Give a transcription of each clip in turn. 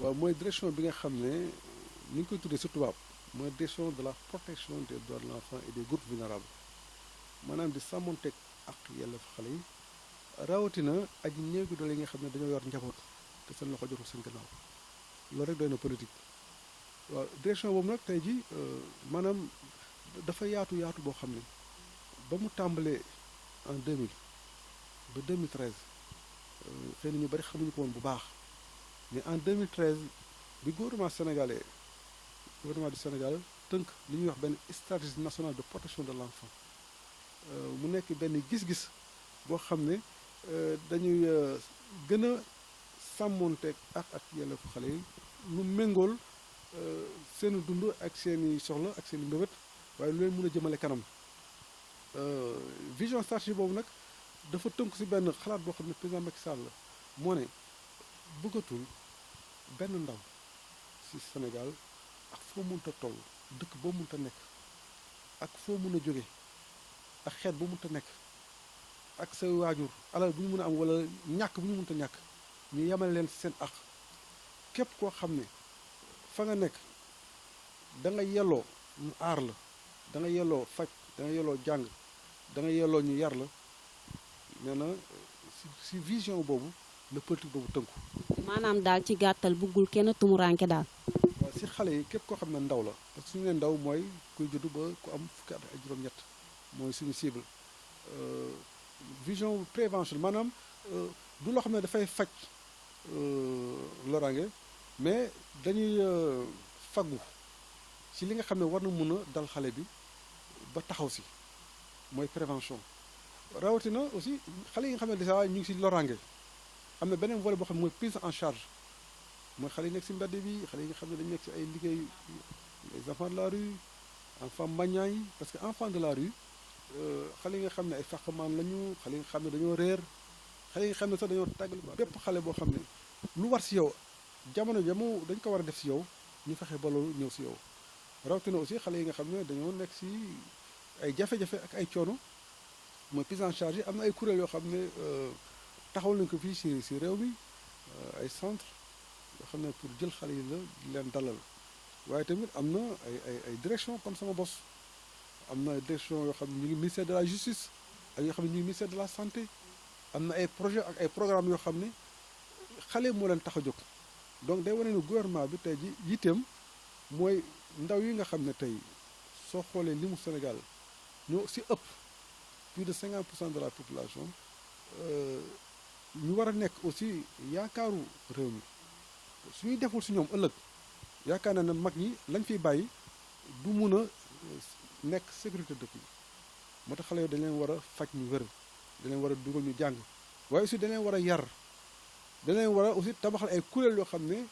waaw mooy direction bi nga xam ne ni ñu koy tuddee si tubaab mooy direction de la protection des droits de l'enfant et des groupes vulnérables maanaam di sàmmonteeg ak yelleef xale yi rawatina aji néew gi doole yi nga xam ne dañoo yor njaboot te seen loxo jotul seen gannaaw loolu rek doy na politique. waaw direction boobu nag tey ji maanaam dafa yaatu yaatu boo xam ne ba mu tàmbalee en 2000 ba 2013 xëy na ñu bari xamuñu ko woon bu baax mais en 2013 bi gouvernement du Sénégal tënk li ñuy wax benn stratégie nationale de protection de l'enfant mu nekk benn gis-gis boo xam ne dañuy gën a sàmmoonteeg ak yelleefu xale yi lu méngool seen dund ak seen i soxla ak seen i mbébét waaye lu leen mën a jëmale kanam vision stratégie boobu nag dafa tënk ci benn xalaat boo xam ne président Macky Sall la moo ne bëggatul benn ndaw ci Sénégal ak foo mënta toll dëkk boo mënta nekk ak foo mën a jóge ak xeet boo mënta nekk ak sa waajur alal bu ñu mën a am walla ñàkk bu ñu mënta ñàkk ñu yemale leen ci seen àq képp koo xam ne fa nga nekk da nga yelloo ñu aar la da nga yelloo faj da nga yelloo jàng da nga yelloo ñu yar la nee na ci vision boobu la politique boobu tënku. maanaam daal ci gàttal buggul kenn tumuraanke daal. waaw ci xale yi képp koo xam ne ndaw la parce que suñu nee ndaw mooy kuy juddu ba ku am fukki at ak juróom-ñett mooy suñu cible vision prévention maanaam du loo xam ne dafay faj loraange mais dañuy faggu ci li nga xam ne war na mën a dal xale bi ba taxaw ci mooy prévention rawatina aussi xale yi nga xam ne déjà ñu ngi ci loraange am na beneen volet boo xam ne mooy prise en charge mooy xale yi nekk ci mbedd bi xale yi nga xam ne dañu nekk ci ay liggéey les enfants de la rue enfants maññaa yi parce que enfants de la rue xale yi nga xam ne ay fàqmaan lañu xale yi nga xam ne dañoo réer xale yi nga xam ne sax dañoo tàggal bépp xale boo xam ne lu war ci yow jamono jamu dañ ko war a def ci yow ñu fexe ba loolu ñëw ci yow rawatina aussi xale yi nga xam ne dañoo nekk ci ay jafe-jafe ak ay coono mooy prise en charge yi am na ay kuréel yoo xam ne taxawal nañu ko fii ci réew mi ay centre yoo xam ne pour jël xale yi la di leen dalal waaye tamit am na ay direction comme sama bos am na ay direction yoo xam ne ñu ngi ministère de la justice ak yoo xam ne ñu ngi ministère de la santé am na ay projet ak ay programme yoo xam ne xale moo leen tax a jóg donc day wane ne gouvernement bi tey ji yitteem mooy ndaw yi nga xam ne tey soo xoolee limu Sénégal ñoo ci ëpp plus de 50% de la population ñu war a nekk aussi yaakaaru réew mi suñuy deful ci ñoom ëllëg yaakaar naa ne mag ñi lañ fiy bàyyi du mun a nekk sécurité dëkk yi moo tax xale yooyu dañ leen war a faj ñu wér dañ leen war a dugal ñu jàng waaye aussi dañ leen war a yar dañ leen war a aussi tabaxal ay kuréel yoo xam ne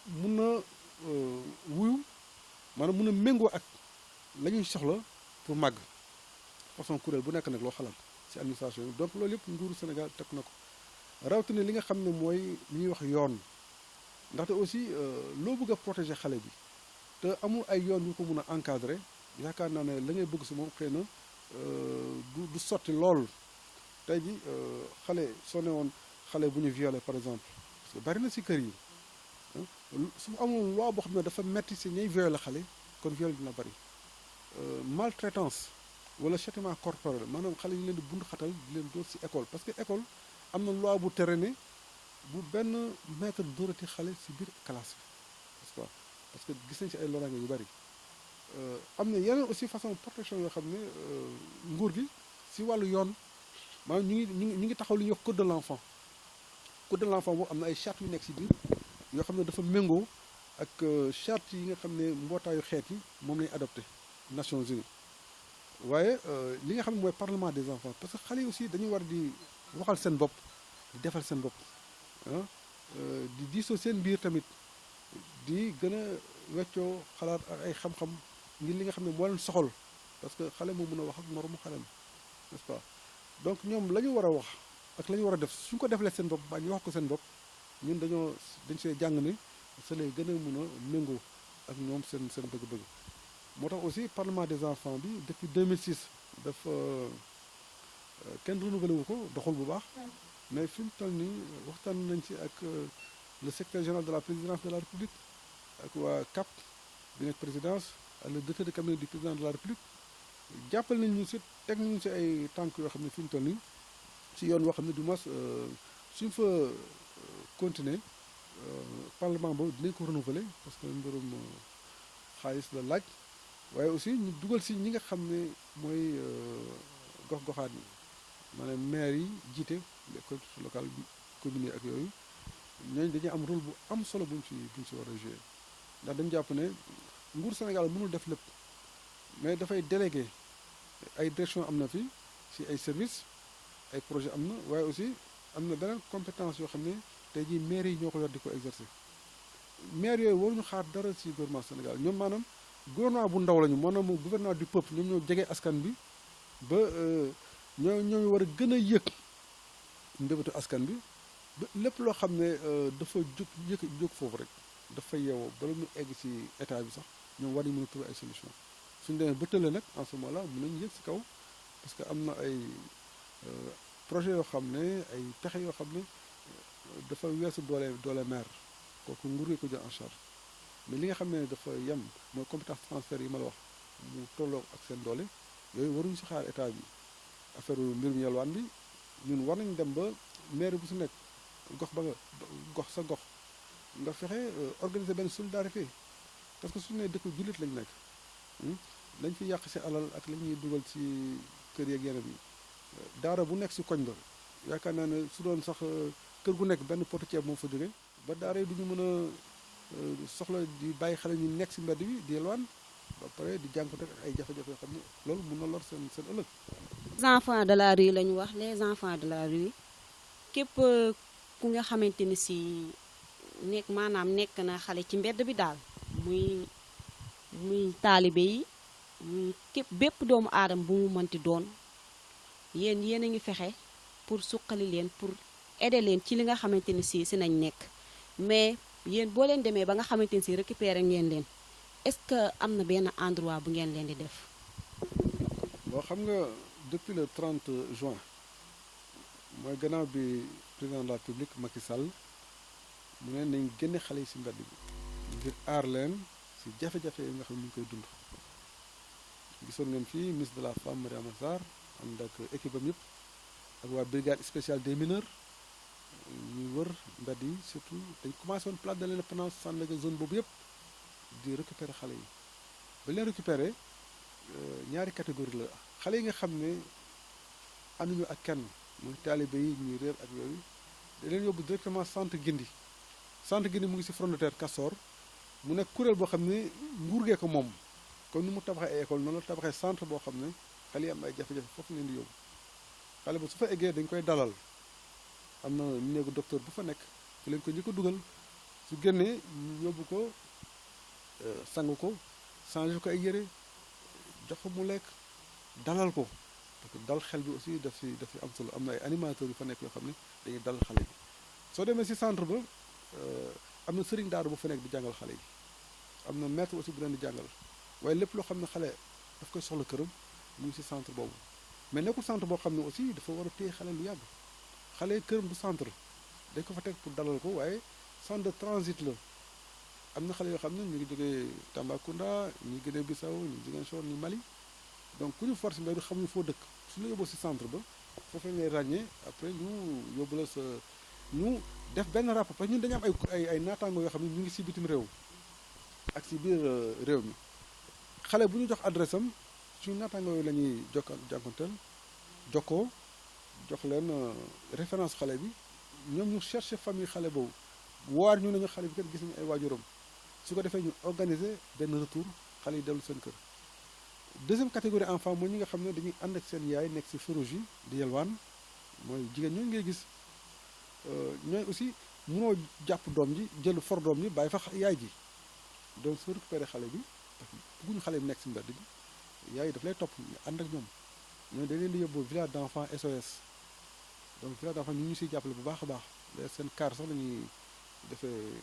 mun na wuyu maanaam mun a méngoo ak la ñuy soxla pour màgg façon kuréel bu nekk nag loo xalaat ci administration yi donc loolu yëpp nguuru Sénégal teg na ko rawatina li nga xam ne mooy li ñuy wax yoon ndaxte aussi loo bëgg a protéger xale bi te amul ay yoon yu ko mun a encadrer yaakaar naa ne la ngay bëgg ci moom xëy na du sotti lool tey ji xale soo ne woon xale bu ñu violé par exemple parce que bari na ci kër yi su amul loi boo xam ne dafa metti ci ñay violé xale kon viol dina bari maltraitance wala châtiment corporel maanaam xale yi leen di bund xatal di leen dóor ci école parce que école am na loi bu tere ne bu benn maître dóorati xale ci biir classe bi parce que gis nañ ci ay loraange yu bari am na yeneen aussi façon protection yoo xam ne nguur gi ci wàllu yoon maanaam ñu ngi taxaw li ñuy wax code de l'enfant code de l'enfant boobu am na ay charte yu nekk ci biir yoo xam ne dafa méngoo ak charte yi nga xam ne mbootaayu xeet yi moom lañu adopté Nations Unies waaye li nga xam ne mooy parlement des enfants parce que xale yi aussi dañuy war di waxal seen bopp di defal seen bopp di diisoo seen biir tamit di gën a weccoo xalaat ak ay xam-xam ngir li nga xam ne moo leen soxal parce que xale moo mën a wax ak moromu xalem n'est-ce pas donc ñoom la ñu war a wax ak la ñu war a def suñ ko defalee seen bopp ba ñu wax ko seen bopp ñun dañ see jàng ne sa lay gën a mën a méngoo ak ñoom seen bëgg-bëgg moo tax aussi parlement des enfants bi depuis 2006 dafa kenn renouvelé wu ko doxul bu baax mais fi mu toll nii waxtaan nañ ci ak le secrétaire général de la présidence de la république ak waa CAP bi nekk présidence ak le directeur de cabinet du président de la république jàppal nañ ñu si teg nañu si ay tànk yoo xam ne fi ñu toll nii si yoon woo xam ne du moins suñ fa continuer parlement boobu dinañ ko renouveler parce que mbirum xaalis la laaj waaye aussi ñu dugal si ñi nga xam ne mooy gox-goxaat yi maanaam maire yi jiite les collectivités locales communes ak yooyu ñooñu dañuy am rôle bu am solo buñ si war a jouer ndax dañu jàpp ne nguur Sénégal mënul def lépp mais dafay délégué ay direction am na fi si ay services ay projet am na waaye aussi am na beneen compétence yoo xam ne tey jii maire yi ñoo ko yor di ko exercer maire yooyu waruñu xaar dara si gouvernement Sénégal ñoom maanaam gouvernement bu ndaw lañu maanaam gouvernement du peuple ñoom ñoo jege askan bi ba ñoo war a gën a yëg mbébétu askan bi ba lépp loo xam ne dafa jóg foofu rek dafa yeewoo bala mu egg ci état bi sax ñoom war nañu mën a trouver ay solution suñu demee ba tële nag en ce moment là mën nañu yëg ci kaw parce que am na ay projet yoo xam ne ay pexe yoo xam ne dafa weesu doole maire kooku nguur gi ko jël en charge mais li nga xam ne dafa yem mooy compétence transfert yi ma la wax mu tolloo ak seen doole yooyu waruñu ci xaar état bi affaire mbirum yalwaan bi ñun war nañu dem ba maire bu su nekk gox ba nga gox sa gox nga fexe organiser benn solidarité parce que suñu nee dëkk jullit lañ nekk lañ fi yàq ci alal ak la ñuy dugal ci kër yeeg yeneen yi daara bu nekk ci koñ ba yaakaar naa ne su doon sax kër gu nekk benn potu ceeb moo fa jóge ba daara yi du ñu mën a soxla di bàyyi xale ñu nekk ci mbedd bi di yelwaan ba pare di jànkuwante ak ay jafe-jafe yoo xam ne loolu mun na lor seen ëllëg. les enfants de la rue la ñu wax les enfants de la rue képp ku nga xamante ni si nekk maanaam nekk na xale ci mbedd bi daal muy taalibe yi muy képp bépp doomu aadama bu mu mënti doon yéen a ngi fexe pour suqali leen pour aider leen ci li nga xamante ni si nañ nekk mais yéen boo leen demee ba nga xamante ni si récupérer ngeen leen est-ce que am na benn endroit bu ngeen leen di def. boo xam nga depuis le 30 juin mooy gannaaw bi président de la République Macky Sall mu ne nañ génne xale yi ci mbedd bi ngir aar leen ci jafe-jafe yi nga xam ne ñu ngi koy dund gisoon ngeen fii ministre de la femme Mariama Sarr ànd ak équipe am yëpp ak waa brigade spéciale des mineurs ñuy wër mbedd yi surtout dañ commencé woon place de l'Indépendance Sandaga zone boobu yëpp di récupérer xale yi ba leen récupérer ñaari catégorie la xale yi nga xam ne ànduñu ak kenn muy taalibe yi ñuy réer ak yooyu da leen yóbbu directement centre Gindi mu ngi ci front de terre Castor mu nekk kuréel boo xam ne nguur gee ko moom comme ni mu tabaxee ay école noonu la tabaxee centre boo xam ne xale yi am ay jafe-jafe foofu leen di yóbbu xale ba su fa eggee dañ koy dalal am na néegu docteur bu fa nekk fi leen ko njëkk a dugal su génnee ñu yóbbu ko sang ko changé ko ay yére jox ko mu lekk dalal ko parce que dal xel bi aussi daf ci am solo am na ay animateurs yu fa nekk yoo xam ne dañuy dalal xale yi soo demee ci centre ba am na sëriñ daara bu fa nekk di jàngal xale yi am na maître aussi bu leen di jàngal waaye lépp loo xam ne xale daf koy soxla këram mu ngi ci centre boobu mais nekkul centre boo xam ne aussi dafa war a téye xale lu yàgg xale këram du centre dañ ko fa teg pour dalal ko waaye centre de transit la am na xale yoo xam ne ñu ngi jógee Tambacounda ñu Guinée Bissau ñu Ziguinchor ñu Mali donc ku ñu force mbay du xamuñu foo dëkk su la yóbboo ci centre ba foofu ngay ràññee après ñu yóbbu la sa ñu def benn rapport parce que ñun dañu am ay naataango yoo xam ne ñu ngi ci bitim réew ak ci biir réew mi xale bu ñu jox adresse am suñu naataango yooyu la ñuy jànkonteel jokkoo jox leen référence xale bi ñoom ñu chercher famille xale boobu waar ñu nañu xale bi kat gis nañu ay waajuram su ko defee ñu organiser benn retour xale yi dellu seen kër deuxième catégorie enfant mooy ñi nga xam ne dañuy ànd ak seen yaay nekk ci férogie di yelwaan mooy jigéen ñooñu ngay gis ñooy aussi mënoo jàpp doom ji jël for doom ji bàyyi fa yaay ji donc soo récupéré xale bi parce que bëgguñu xale bi nekk ci mbedd bi yaay daf lay topp ànd ak ñoom ñooñu dañ leen di yóbbu village d'enfants SOS donc village d'enfants ñu siy jàppale bu baax a baax seen car sax lañuy defee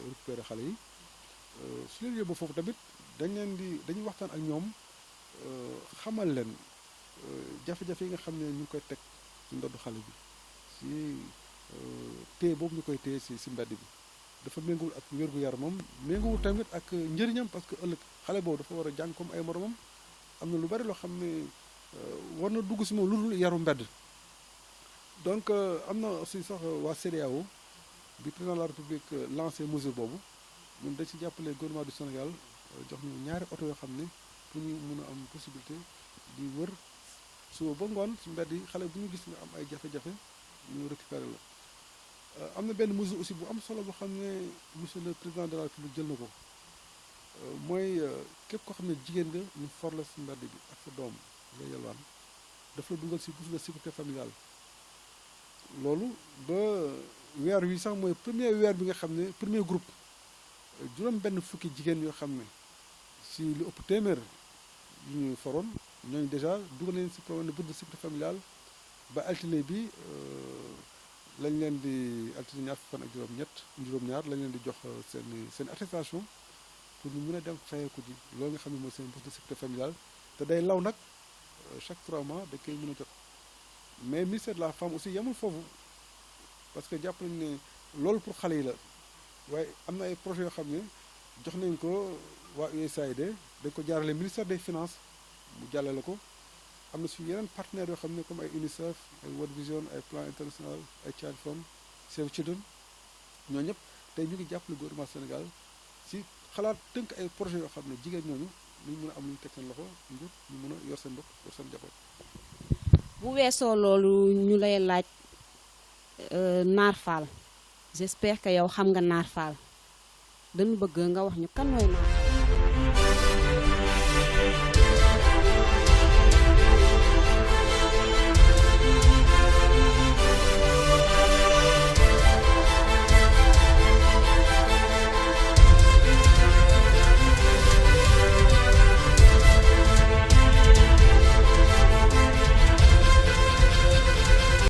récupérer xale yi su leen yóbbu foofu tamit dañuy waxtaan ak ñoom xamal leen jafe-jafe yi nga xam ne ñu ngi koy teg ci ndoddu xale bi si téye boobu ñu koy téye si mbedd bi dafa méngoowul ak wér-gu-yaramam méngoowul tamit ak njëriñam parce que ëllëg xale boobu dafa war a jàng comme ay moromam am na lu bari loo xam ne war na dugg si moom lu dul yaru mbedd donc am na aussi sax waa CEDEAO bi président de la République lancé mesure boobu ñun dañ ci jàppale gouvernement du Sénégal jox ñu ñaari oto yoo xam ne pour ñu mun a am possibilité di wër suba ba ngoon si mbedd yi xale bu ñu gis nga am ay jafe-jafe ñu récupérer la am na benn mesure aussi bu am solo boo xam ne monsieur le président de la République jël na ko mooy képp koo xam ne jigéen nga ñu for la si mbedd bi ak sa doom nga yalwaan daf la dugal si bourse de sécurité familiale loolu ba weer wi sax mooy premier weer bi nga xam ne premier groupe juróom benn fukki jigéen yoo xam ne si lu ëpp téeméer yu ñu foroon ñooñu déjà dugal leen si programme de bourse de sécurité familiale ba altine bi lañ leen di altine ñaar fan ak juróom-ñaar lañ leen di jox seen attestation pour ñu mën a dem fayeeku ji loolu nga xam ne mooy seen bourse de sécurité familiale te day law nag chaque 3 mois dañ koy mën a jot mais ministère de la femme aussi yemul foofu parce que jàpp nañu ne loolu pour xale yi la waaye am na ay projets yoo xam ne jox nañ ko waa USAID dañ ko jaarale ministère des finances mu jàllale ko am na suñu yeneen partenaires yoo xam ne comme ay UNICEF ay World Vision ay Plan International ay Child Fund Save Children ñoo ñëpp tey ñu ngi jàppale gouvernement Sénégal si xalaat tënk ay projets yoo xam ne jigéen ñooñu ñu mën a am lu ñu teg seen loxo ngir ñu mën a yor seen bopp yor seen njaboot. bu weesoo loolu ñu lay laaj Naar Fall j'espère que yow xam nga Naar Fall dañu bëgg nga wax ñu kan mooy Naar Fall